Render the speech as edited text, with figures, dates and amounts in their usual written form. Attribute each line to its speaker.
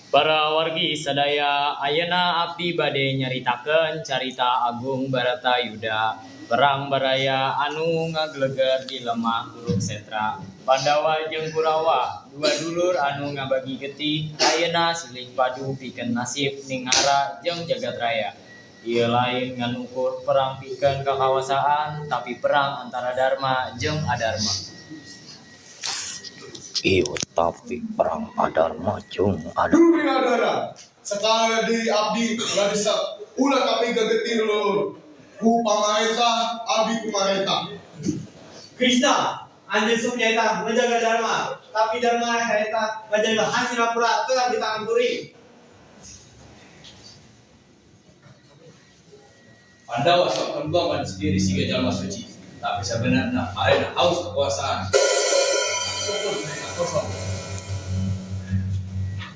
Speaker 1: Para wargi sadaya ayeuna abdi bade nyaritakeun carita Agung Baratayuda perang baraya anu ngagleger di lemah Kurukshetra. Pandawa jeung Kurawa dua dulur anu ngabagi getih ayeuna silih padu pikeun nasib Ningara jeung Jagatraya. Ieu lain nganukur perang pikeun kakawasaan tapi perang antara Dharma jeung Adharma.
Speaker 2: Iyo tapi perang Adharma jeung
Speaker 3: Duh binadara, sekali di abdi gadisa ulah kami gagetin lur. Ku pamarentah, abdi ku marentah.
Speaker 4: Krishna, anjeun sok nyaeta menjaga Dharma, tapi Dharma nyaeta menjaga Hastinapura tetap di tangan kuring.
Speaker 5: Pandawa sok kembangkan sendiri siga jalma suci, tapi sebenarnya ayeuna haus kekuasaan. Kosong.